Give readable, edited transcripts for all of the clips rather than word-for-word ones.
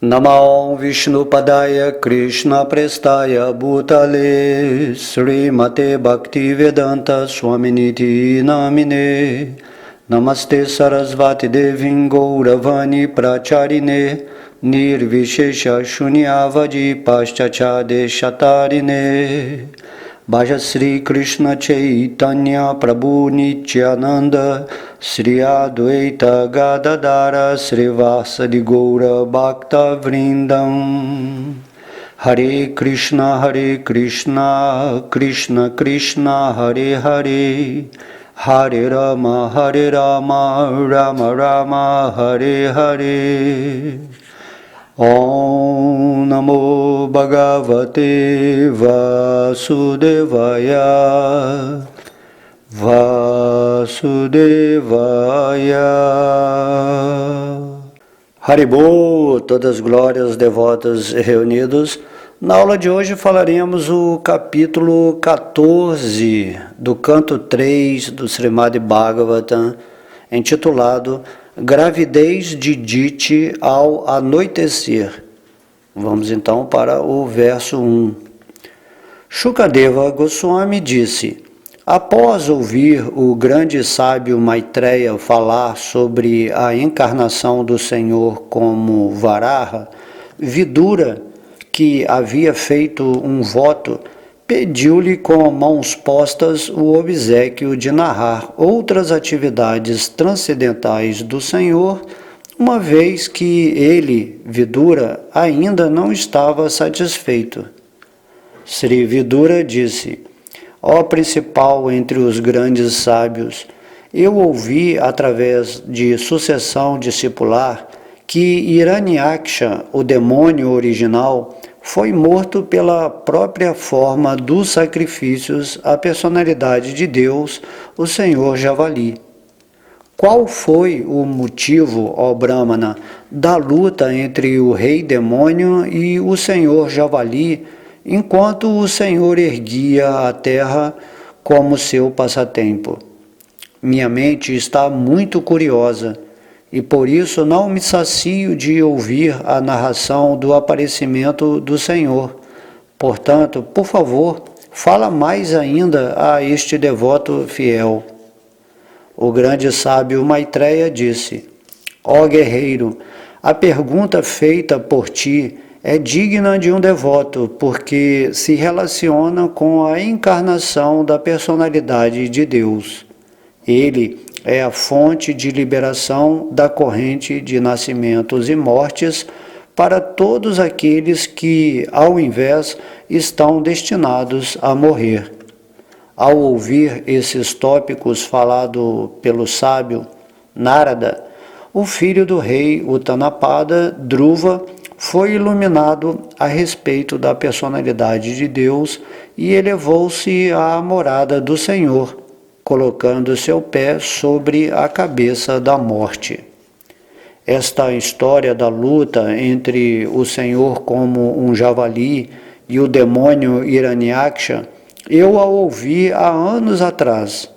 Namo Vishnupadaya Krishna Prestaya Bhutale Srimate Bhaktivedanta Swaminiti Namine Namaste Sarasvati Devim Gauravani Pracharine Nirvishesha Shunyavadi Paschachade Shatarine Bhaja Sri Krishna Chaitanya Prabhu Nityananda Sri Advaita Gadadara Srivasadi Gaura Bhakta Vrindam Hare Krishna Krishna Krishna Hare Hare Hare Rama Rama Rama Hare Hare Om Namo Bhagavate Vasudevaya Haribol, todas as glórias devotas reunidos. Na aula de hoje falaremos o capítulo 14 do canto 3 do Srimad Bhagavatam, intitulado Gravidez de Diti ao anoitecer. Vamos então para o verso 1. Shukadeva Goswami disse: após ouvir o grande sábio Maitreya falar sobre a encarnação do Senhor como Varaha, Vidura, que havia feito um voto, pediu-lhe com mãos postas o obséquio de narrar outras atividades transcendentais do Senhor, uma vez que ele, Vidura, ainda não estava satisfeito. Sri Vidura disse: ó principal entre os grandes sábios, eu ouvi através de sucessão discipular que Hiranyaksha, o demônio original, foi morto pela própria forma dos sacrifícios à personalidade de Deus, o Senhor Javali. Qual foi o motivo, ó Brahmana, da luta entre o rei demônio e o Senhor Javali, enquanto o Senhor erguia a terra como seu passatempo? Minha mente está muito curiosa, e por isso não me sacio de ouvir a narração do aparecimento do Senhor. Portanto, por favor, fala mais ainda a este devoto fiel. O grande sábio Maitreya disse: ó guerreiro, a pergunta feita por ti é digna de um devoto, porque se relaciona com a encarnação da personalidade de Deus. Ele é a fonte de liberação da corrente de nascimentos e mortes para todos aqueles que, ao invés, estão destinados a morrer. Ao ouvir esses tópicos falados pelo sábio Narada, o filho do rei Utanapada, Dhruva, foi iluminado a respeito da personalidade de Deus e elevou-se à morada do Senhor, colocando seu pé sobre a cabeça da morte. Esta história da luta entre o Senhor como um javali e o demônio Hiranyaksha, eu a ouvi há anos atrás.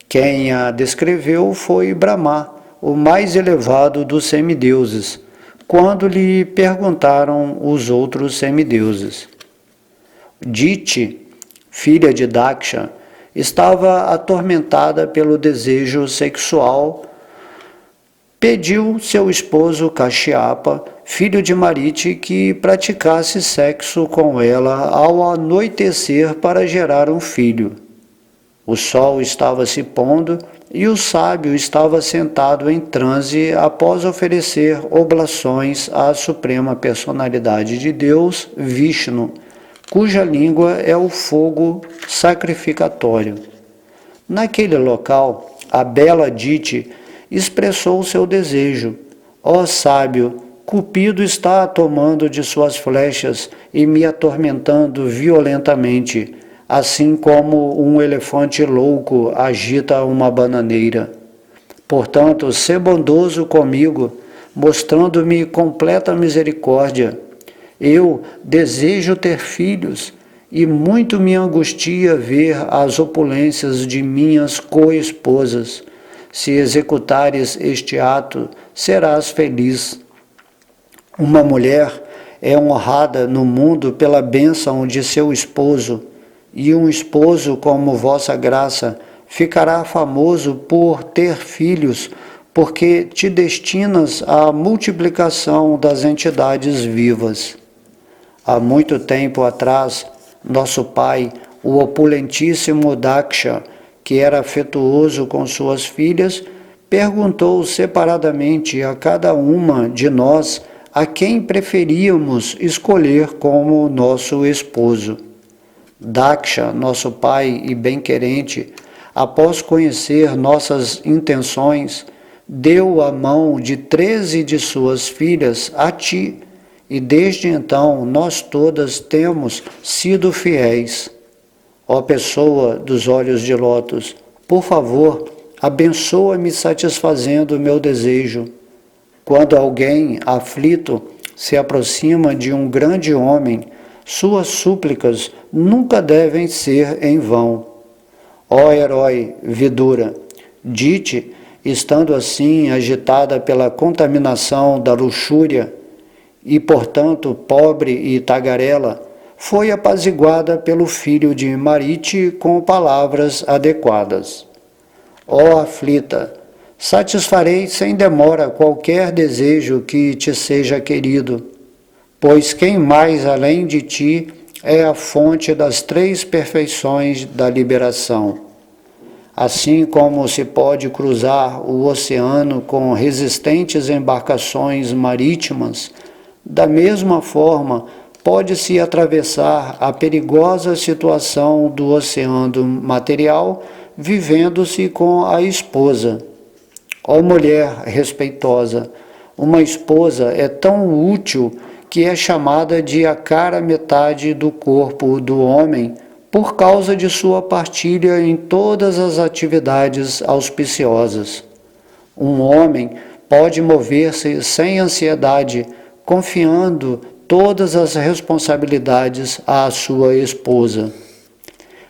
Quem a descreveu foi Brahma, o mais elevado dos semideuses, quando lhe perguntaram os outros semideuses. Diti, filha de Daksha, estava atormentada pelo desejo sexual, pediu seu esposo Kashyapa, filho de Mariti, que praticasse sexo com ela ao anoitecer para gerar um filho. O sol estava se pondo e o sábio estava sentado em transe após oferecer oblações à suprema personalidade de Deus, Vishnu, cuja língua é o fogo sacrificatório. Naquele local, a bela Diti expressou seu desejo: ó sábio, Cupido está tomando de suas flechas e me atormentando violentamente, assim como um elefante louco agita uma bananeira. Portanto, sê bondoso comigo, mostrando-me completa misericórdia. Eu desejo ter filhos, e muito me angustia ver as opulências de minhas co-esposas. Se executares este ato, serás feliz. Uma mulher é honrada no mundo pela bênção de seu esposo, e um esposo como vossa graça ficará famoso por ter filhos, porque te destinas à multiplicação das entidades vivas. Há muito tempo atrás, nosso pai, o opulentíssimo Daksha, que era afetuoso com suas filhas, perguntou separadamente a cada uma de nós a quem preferíamos escolher como nosso esposo. Daksha, nosso pai e bem-querente, após conhecer nossas intenções, deu a mão de 13 de suas filhas a ti, e desde então nós todas temos sido fiéis. Ó pessoa dos olhos de lótus, por favor, abençoa-me satisfazendo o meu desejo. Quando alguém aflito se aproxima de um grande homem, suas súplicas nunca devem ser em vão. Ó herói Vidura, Dite, estando assim agitada pela contaminação da luxúria e, portanto, pobre e tagarela, foi apaziguada pelo filho de Marite com palavras adequadas. Ó aflita, satisfarei sem demora qualquer desejo que te seja querido, pois quem mais além de ti é a fonte das 3 perfeições da liberação. Assim como se pode cruzar o oceano com resistentes embarcações marítimas, da mesma forma pode-se atravessar a perigosa situação do oceano material vivendo-se com a esposa. Ó mulher respeitosa, uma esposa é tão útil que é chamada de a cara metade do corpo do homem por causa de sua partilha em todas as atividades auspiciosas. Um homem pode mover-se sem ansiedade, confiando todas as responsabilidades à sua esposa.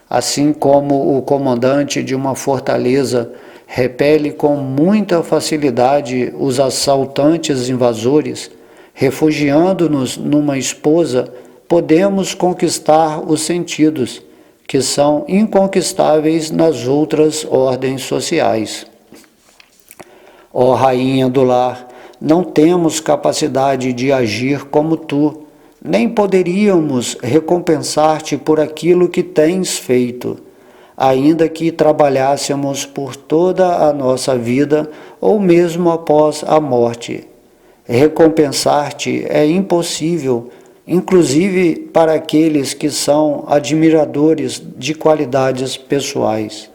Assim como o comandante de uma fortaleza repele com muita facilidade os assaltantes invasores, refugiando-nos numa esposa, podemos conquistar os sentidos, que são inconquistáveis nas outras ordens sociais. Ó Rainha do Lar, não temos capacidade de agir como tu, nem poderíamos recompensar-te por aquilo que tens feito, ainda que trabalhássemos por toda a nossa vida ou mesmo após a morte. Recompensar-te é impossível, inclusive para aqueles que são admiradores de qualidades pessoais.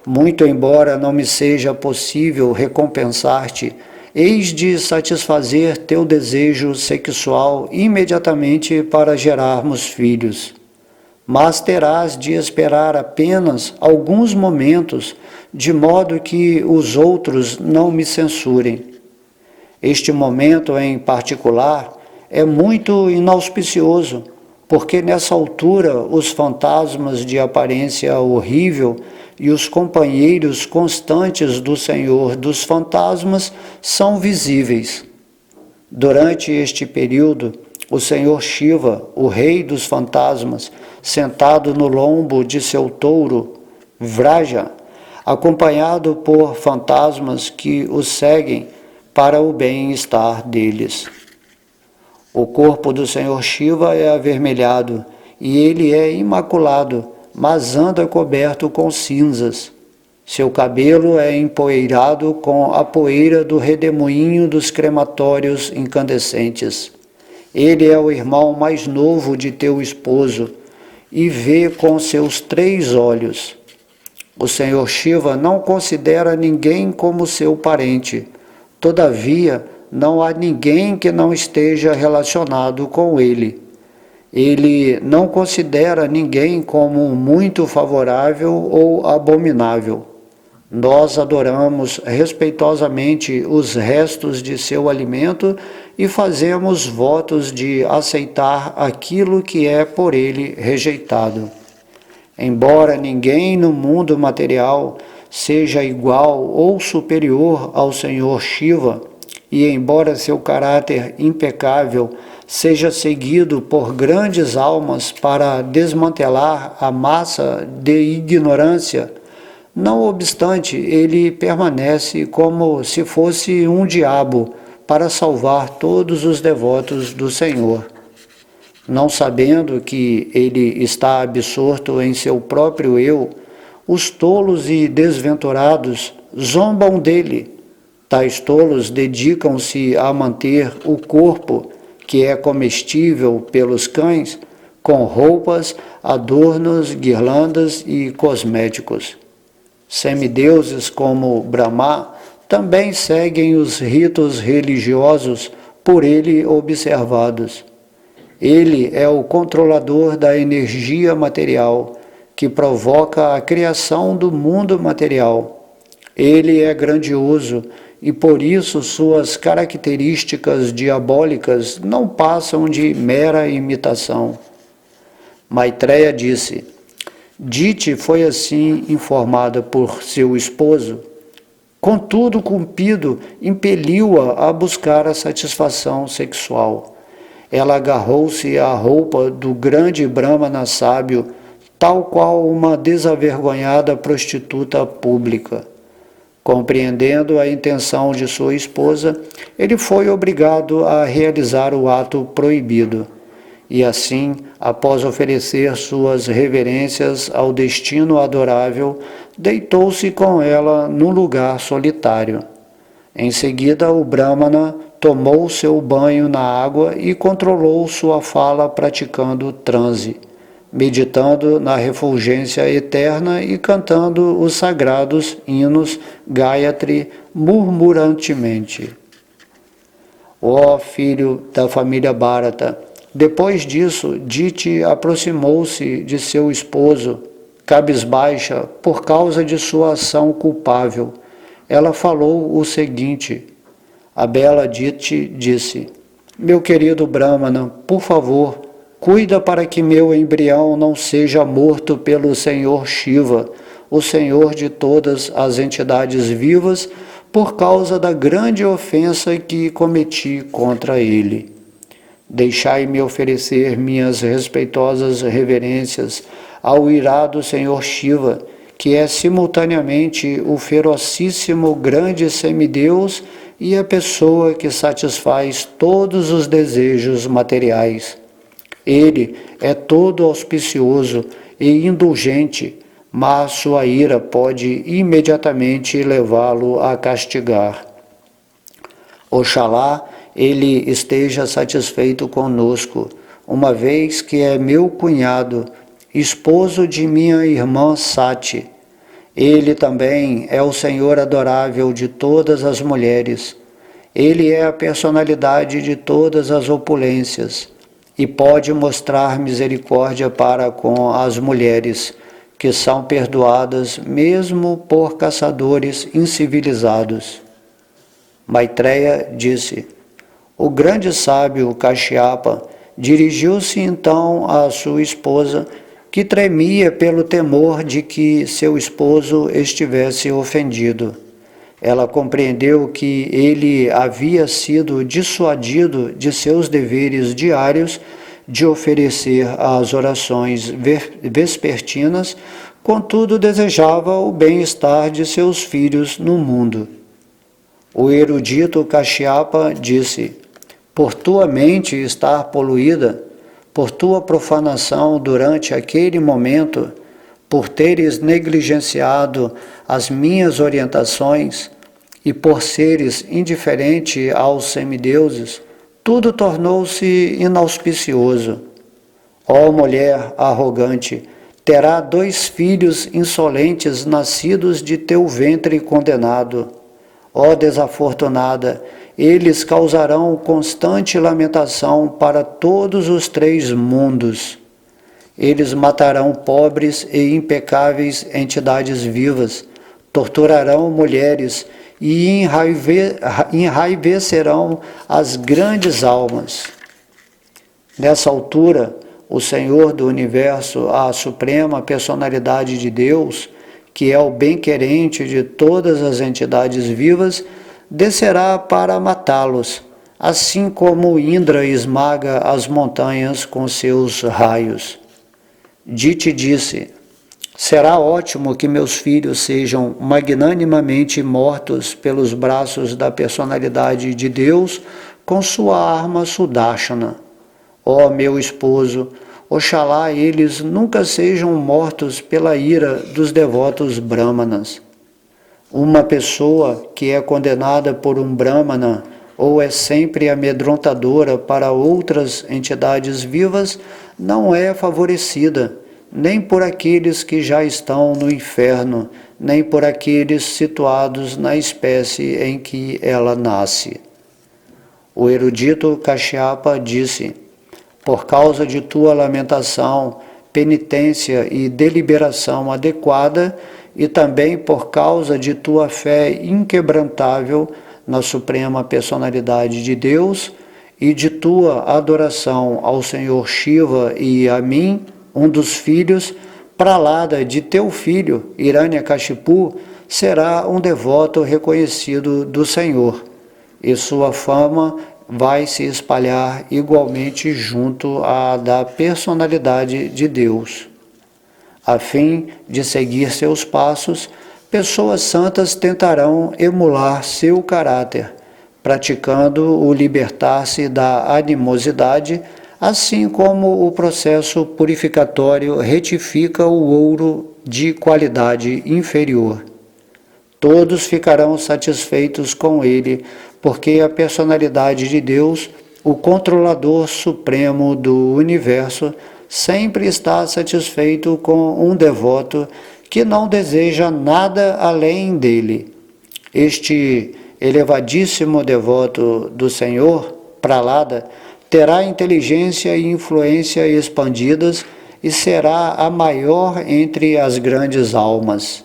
Muito embora não me seja possível recompensar-te, eis de satisfazer teu desejo sexual imediatamente para gerarmos filhos. Mas terás de esperar apenas alguns momentos, de modo que os outros não me censurem. Este momento em particular é muito inauspicioso, porque nessa altura os fantasmas de aparência horrível e os companheiros constantes do Senhor dos fantasmas são visíveis. Durante este período, o Senhor Shiva, o rei dos fantasmas, sentado no lombo de seu touro, Vraja, acompanhado por fantasmas que o seguem para o bem-estar deles. O corpo do Senhor Shiva é avermelhado e ele é imaculado, mas anda coberto com cinzas. Seu cabelo é empoeirado com a poeira do redemoinho dos crematórios incandescentes. Ele é o irmão mais novo de teu esposo e vê com seus 3 olhos. O Senhor Shiva não considera ninguém como seu parente. Todavia, não há ninguém que não esteja relacionado com ele. Ele não considera ninguém como muito favorável ou abominável. Nós adoramos respeitosamente os restos de seu alimento e fazemos votos de aceitar aquilo que é por ele rejeitado. Embora ninguém no mundo material seja igual ou superior ao Senhor Shiva, e, embora seu caráter impecável seja seguido por grandes almas para desmantelar a massa de ignorância, não obstante, ele permanece como se fosse um diabo para salvar todos os devotos do Senhor. Não sabendo que ele está absorto em seu próprio eu, os tolos e desventurados zombam dele. Tais tolos dedicam-se a manter o corpo, que é comestível pelos cães, com roupas, adornos, guirlandas e cosméticos. Semideuses como Brahma também seguem os ritos religiosos por ele observados. Ele é o controlador da energia material, que provoca a criação do mundo material. Ele é grandioso e por isso suas características diabólicas não passam de mera imitação. Maitreya disse: Diti foi assim informada por seu esposo. Contudo, Cupido impeliu-a a buscar a satisfação sexual. Ela agarrou-se à roupa do grande Brahmana sábio, tal qual uma desavergonhada prostituta pública. Compreendendo a intenção de sua esposa, ele foi obrigado a realizar o ato proibido. E assim, após oferecer suas reverências ao destino adorável, deitou-se com ela num lugar solitário. Em seguida, o Brahmana tomou seu banho na água e controlou sua fala praticando transe, meditando na refulgência eterna e cantando os sagrados hinos Gayatri murmurantemente. Ó filho da família Bharata, depois disso, Diti aproximou-se de seu esposo, cabisbaixa por causa de sua ação culpável. Ela falou o seguinte: a bela Diti disse: meu querido Brahmana, por favor, cuida para que meu embrião não seja morto pelo Senhor Shiva, o Senhor de todas as entidades vivas, por causa da grande ofensa que cometi contra ele. Deixai-me oferecer minhas respeitosas reverências ao irado Senhor Shiva, que é simultaneamente o ferocíssimo grande semideus e a pessoa que satisfaz todos os desejos materiais. Ele é todo auspicioso e indulgente, mas sua ira pode imediatamente levá-lo a castigar. Oxalá ele esteja satisfeito conosco, uma vez que é meu cunhado, esposo de minha irmã Sati. Ele também é o Senhor adorável de todas as mulheres. Ele é a personalidade de todas as opulências e pode mostrar misericórdia para com as mulheres, que são perdoadas mesmo por caçadores incivilizados. Maitreya disse: o grande sábio Kashyapa dirigiu-se então à sua esposa, que tremia pelo temor de que seu esposo estivesse ofendido. Ela compreendeu que ele havia sido dissuadido de seus deveres diários de oferecer as orações vespertinas, contudo desejava o bem-estar de seus filhos no mundo. O erudito Kashyapa disse: por tua mente estar poluída, por tua profanação durante aquele momento, por teres negligenciado as minhas orientações e por seres indiferente aos semideuses, tudo tornou-se inauspicioso. Ó mulher arrogante, terá 2 filhos insolentes nascidos de teu ventre condenado. Ó desafortunada, eles causarão constante lamentação para todos os 3 mundos. Eles matarão pobres e impecáveis entidades vivas, torturarão mulheres e enraivecerão as grandes almas. Nessa altura, o Senhor do Universo, a suprema personalidade de Deus, que é o bem-querente de todas as entidades vivas, descerá para matá-los, assim como Indra esmaga as montanhas com seus raios. Dite disse: será ótimo que meus filhos sejam magnanimamente mortos pelos braços da personalidade de Deus com sua arma Sudarshana. Ó meu esposo, oxalá eles nunca sejam mortos pela ira dos devotos brahmanas. Uma pessoa que é condenada por um brahmana ou é sempre amedrontadora para outras entidades vivas não é favorecida, nem por aqueles que já estão no inferno, nem por aqueles situados na espécie em que ela nasce. O erudito Kashyapa disse: por causa de tua lamentação, penitência e deliberação adequada, e também por causa de tua fé inquebrantável na Suprema Personalidade de Deus e de tua adoração ao Senhor Shiva e a mim, um dos filhos, Pralada, de teu filho, Hiranyakashipu, será um devoto reconhecido do Senhor, e sua fama vai se espalhar igualmente junto à da personalidade de Deus. A fim de seguir seus passos, pessoas santas tentarão emular seu caráter, praticando o libertar-se da animosidade, assim como o processo purificatório retifica o ouro de qualidade inferior. Todos ficarão satisfeitos com ele, porque a personalidade de Deus, o controlador supremo do universo, sempre está satisfeito com um devoto que não deseja nada além dele. Este elevadíssimo devoto do Senhor, Pralada, terá inteligência e influência expandidas e será a maior entre as grandes almas.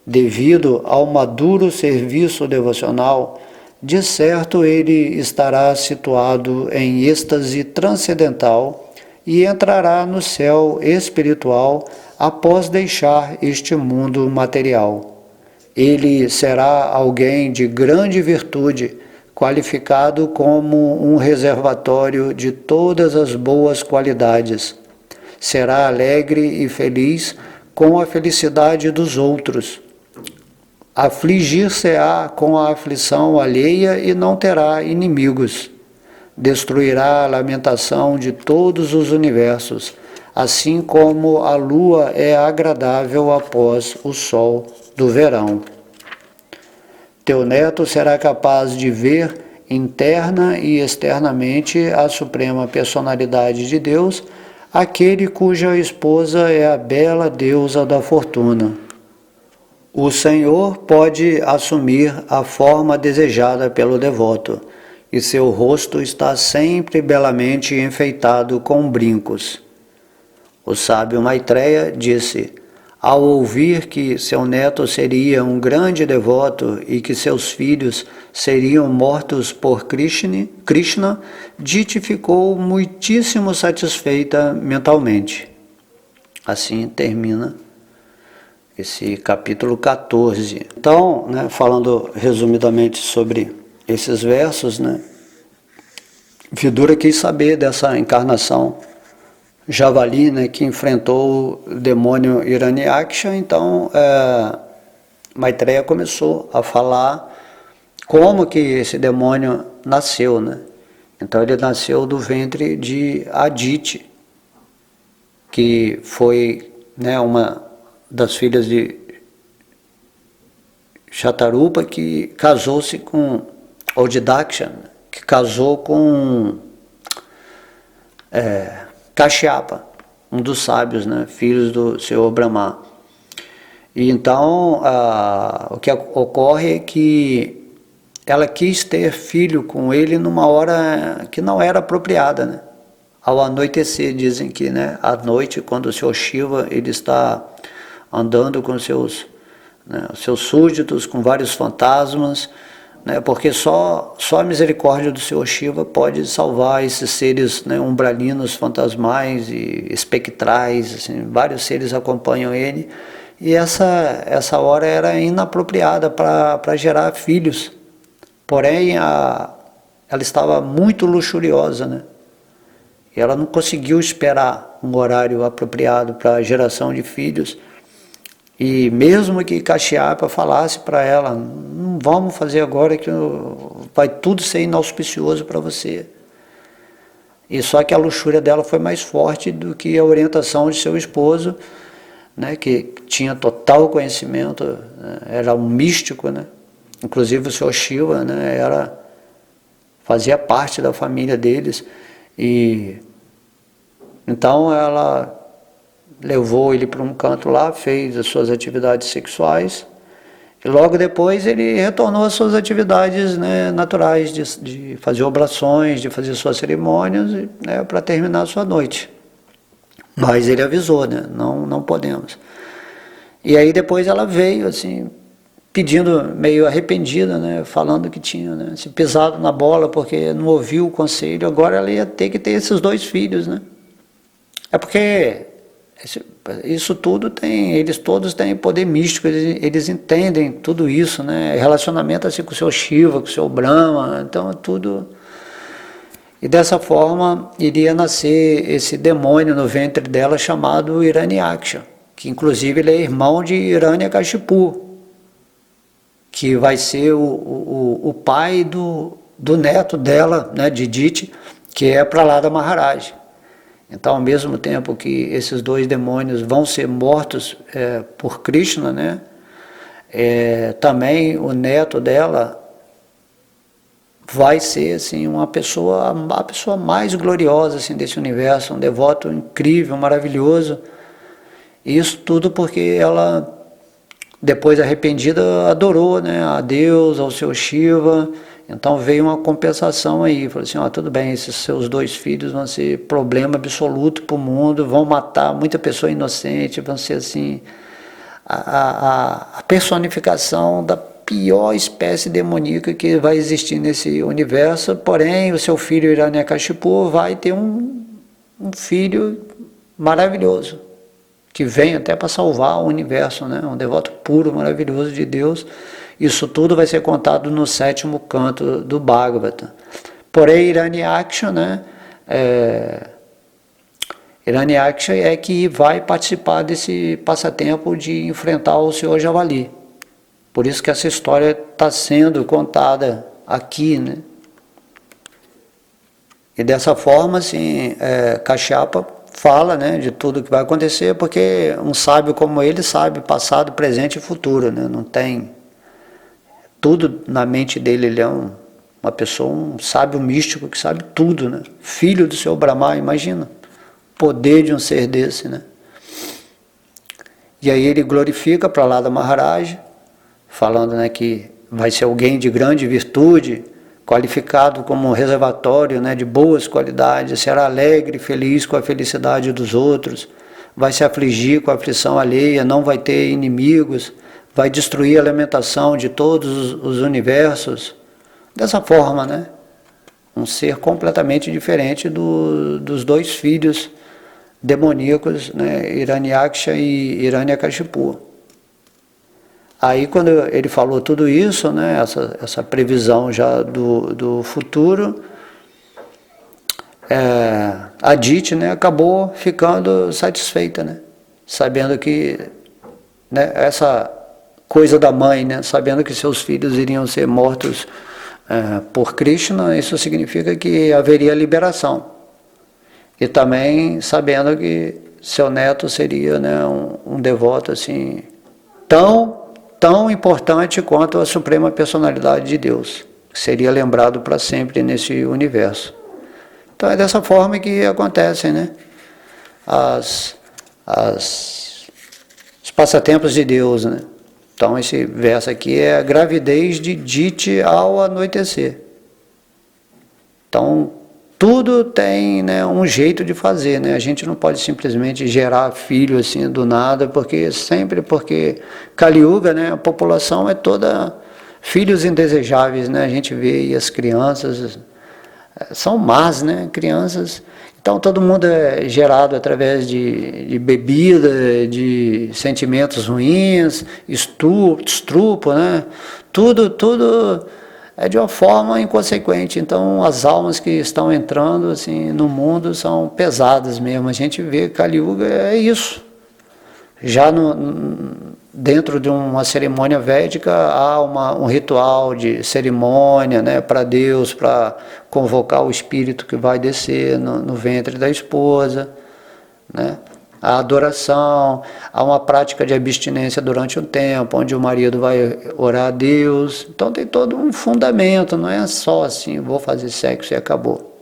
Devido ao maduro serviço devocional, de certo ele estará situado em êxtase transcendental e entrará no céu espiritual após deixar este mundo material. Ele será alguém de grande virtude, qualificado como um reservatório de todas as boas qualidades. Será alegre e feliz com a felicidade dos outros. Afligir-se-á com a aflição alheia e não terá inimigos. Destruirá a lamentação de todos os universos, assim como a lua é agradável após o sol do verão. Teu neto será capaz de ver interna e externamente a Suprema Personalidade de Deus, aquele cuja esposa é a bela deusa da fortuna. O Senhor pode assumir a forma desejada pelo devoto, e seu rosto está sempre belamente enfeitado com brincos. O sábio Maitreya disse: ao ouvir que seu neto seria um grande devoto e que seus filhos seriam mortos por Krishna, Diti ficou muitíssimo satisfeita mentalmente. Assim termina esse capítulo 14. Então, falando resumidamente sobre esses versos, Vidura quis saber dessa encarnação javali, que enfrentou o demônio Hiranyaksha. Então Maitreya começou a falar como que esse demônio nasceu, Então ele nasceu do ventre de Aditi, que foi uma das filhas de Shatarupa, que casou-se com, ou de Daksha, que casou com Kashyapa, um dos sábios, filhos do Senhor Brahma. E então o que ocorre é que ela quis ter filho com ele numa hora que não era apropriada, Ao anoitecer, dizem que, à noite, quando o Senhor Shiva ele está andando com seus súditos, com vários fantasmas, porque só a misericórdia do Senhor Shiva pode salvar esses seres umbralinos, fantasmais e espectrais, assim, vários seres acompanham ele, e essa hora era inapropriada para gerar filhos, Porém, ela estava muito luxuriosa, né? E ela não conseguiu esperar um horário apropriado para a geração de filhos. E mesmo que Kashyapa falasse para ela, não vamos fazer agora que vai tudo ser inauspicioso para você. E só que a luxúria dela foi mais forte do que a orientação de seu esposo, né, que tinha total conhecimento, né, era um místico, né? Inclusive o Sr. Shiva, né, fazia parte da família deles. E então ela levou ele para um canto lá, fez as suas atividades sexuais, e logo depois ele retornou às suas atividades, né, naturais, de fazer oblações, de fazer suas cerimônias, né, para terminar a sua noite. Mas ele avisou, né, não podemos. E aí depois ela veio, assim, pedindo, meio arrependida, né, falando que tinha, né, se pisado na bola porque não ouviu o conselho, agora ela ia ter que ter esses 2 filhos, né. É porque isso tudo eles todos têm poder místico, eles entendem tudo isso, né? Relacionamento assim com o seu Shiva, com o seu Brahma, então é tudo. E dessa forma iria nascer esse demônio no ventre dela chamado Hiranyaksha, que inclusive ele é irmão de Hiranyakashipu, que vai ser o pai do neto dela, né, de Diti, que é Prahlada Maharaj. Então, ao mesmo tempo que esses 2 demônios vão ser mortos por Krishna, né, também o neto dela vai ser assim, a pessoa mais gloriosa assim, desse universo, um devoto incrível, maravilhoso. Isso tudo porque ela, depois arrependida, adorou, né, a Deus, ao seu Shiva. Então veio uma compensação aí, falou assim, tudo bem, esses seus 2 filhos vão ser problema absoluto para o mundo, vão matar muita pessoa inocente, vão ser assim, a personificação da pior espécie demoníaca que vai existir nesse universo, porém o seu filho Hiranyakashipu vai ter um filho maravilhoso, que vem até para salvar o universo, né? Um devoto puro, maravilhoso de Deus. Isso tudo vai ser contado no 7º canto do Bhagavata. Porém, Hiranyaksha, né, Hiranyaksha é que vai participar desse passatempo de enfrentar o Senhor Javali. Por isso que essa história está sendo contada aqui, né? E dessa forma, assim, Kashyapa fala, né, de tudo que vai acontecer, porque um sábio como ele sabe passado, presente e futuro, né? Não tem tudo na mente dele, ele é uma pessoa, um sábio místico que sabe tudo, né? Filho do seu Brahma, imagina, poder de um ser desse, né? E aí ele glorifica Prahlada Maharaj, falando, né, que vai ser alguém de grande virtude, qualificado como um reservatório, né, de boas qualidades, será alegre e feliz com a felicidade dos outros, vai se afligir com a aflição alheia, não vai ter inimigos, vai destruir a lamentação de todos os universos. Dessa forma, né? Um ser completamente diferente dos 2 filhos demoníacos, né? Hiranyaksha e Hiranyakashipu. Aí quando ele falou tudo isso, né? Essa previsão já do futuro, a Diti, né, acabou ficando satisfeita, né? Sabendo que, né, essa coisa da mãe, né, sabendo que seus filhos iriam ser mortos por Krishna, isso significa que haveria liberação. E também sabendo que seu neto seria, né, um devoto assim, tão importante quanto a Suprema Personalidade de Deus, que seria lembrado para sempre nesse universo. Então é dessa forma que acontecem, né, os passatempos de Deus, né? Então esse verso aqui é a gravidez de Diti ao anoitecer. Então tudo tem, né, um jeito de fazer, né? A gente não pode simplesmente gerar filho assim do nada, porque Kali Yuga, né, a população é toda filhos indesejáveis, né? A gente vê aí as crianças são más, né? Crianças. Então todo mundo é gerado através de bebida, de sentimentos ruins, estupro, né? Tudo é de uma forma inconsequente. Então, as almas que estão entrando assim no mundo são pesadas mesmo. A gente vê que Kali Yuga é isso. Já dentro de uma cerimônia védica há um ritual de cerimônia, né, para Deus, para convocar o espírito que vai descer no ventre da esposa, né? A adoração, há uma prática de abstinência durante um tempo, onde o marido vai orar a Deus. Então tem todo um fundamento, não é só assim, vou fazer sexo e acabou.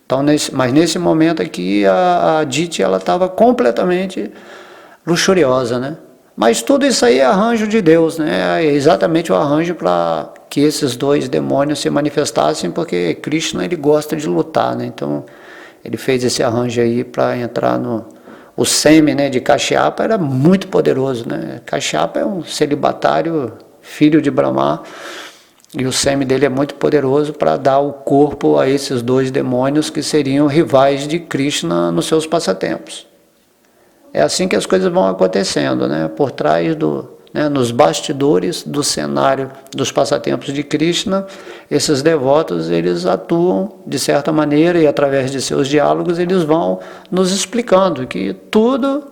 Então, mas nesse momento aqui, a Aditi estava completamente luxuriosa, né? Mas tudo isso aí é arranjo de Deus, né? É exatamente o arranjo para que esses dois demônios se manifestassem, porque Krishna ele gosta de lutar, né? Então ele fez esse arranjo aí para entrar o sêmen, né, de Kashyapa era muito poderoso, né? Kashyapa é um celibatário, filho de Brahma, e o sêmen dele é muito poderoso para dar o corpo a esses dois demônios que seriam rivais de Krishna nos seus passatempos. É assim que as coisas vão acontecendo, né? Por trás nos bastidores do cenário dos passatempos de Krishna, esses devotos eles atuam de certa maneira e através de seus diálogos eles vão nos explicando que tudo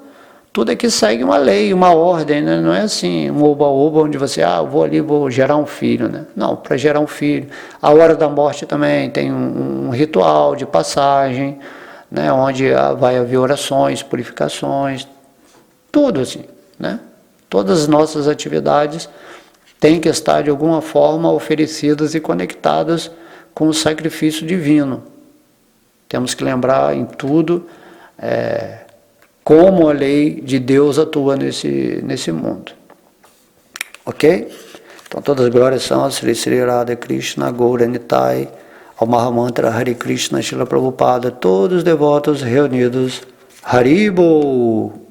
aqui segue uma lei, uma ordem, né? Não é assim um oba-oba onde você, vou ali, vou gerar um filho, né? Não, para gerar um filho. A hora da morte também tem um ritual de passagem, né? Onde vai haver orações, purificações, tudo assim, né? Todas as nossas atividades têm que estar de alguma forma oferecidas e conectadas com o sacrifício divino. Temos que lembrar em tudo como a lei de Deus atua nesse mundo. Ok? Então todas as glórias são a Sri Sri Radha Krishna, Gaura Nitai, ao Mahamantra Hare Krishna, Srila Prabhupada, todos os devotos reunidos. Haribo!